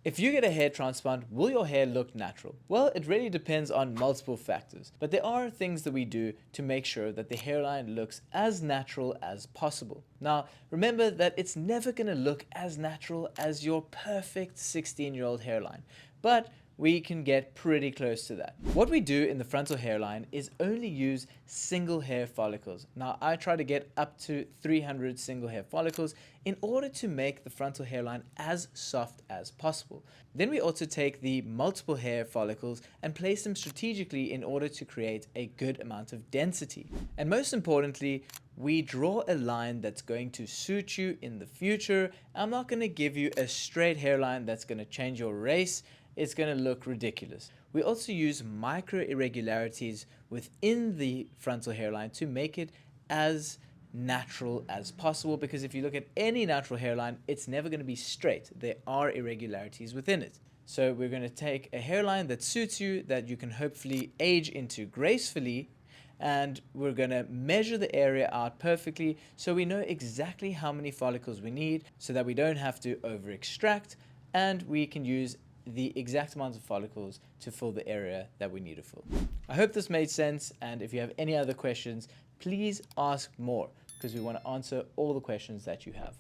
If you get a hair transplant, will your hair look natural? Well, it really depends on multiple factors, but there are things that we do to make sure that the hairline looks as natural as possible. Now, remember that it's never going to look as natural as your perfect 16-year-old hairline, but we can get pretty close to that. What we do in the frontal hairline is only use single hair follicles. Now, I try to get up to 300 single hair follicles in order to make the frontal hairline as soft as possible. Then we also take the multiple hair follicles and place them strategically in order to create a good amount of density. And most importantly, we draw a line that's going to suit you in the future. I'm not going to give you a straight hairline that's going to change your race. It's going to look ridiculous. We also use micro irregularities within the frontal hairline to make it as natural as possible, because if you look at any natural hairline, it's never going to be straight. There are irregularities within it. So we're going to take a hairline that suits you, that you can hopefully age into gracefully, and we're going to measure the area out perfectly so we know exactly how many follicles we need so that we don't have to over extract, and we can use the exact amount of follicles to fill the area that we need to fill. I hope this made sense, and if you have any other questions, please ask more, because we want to answer all the questions that you have.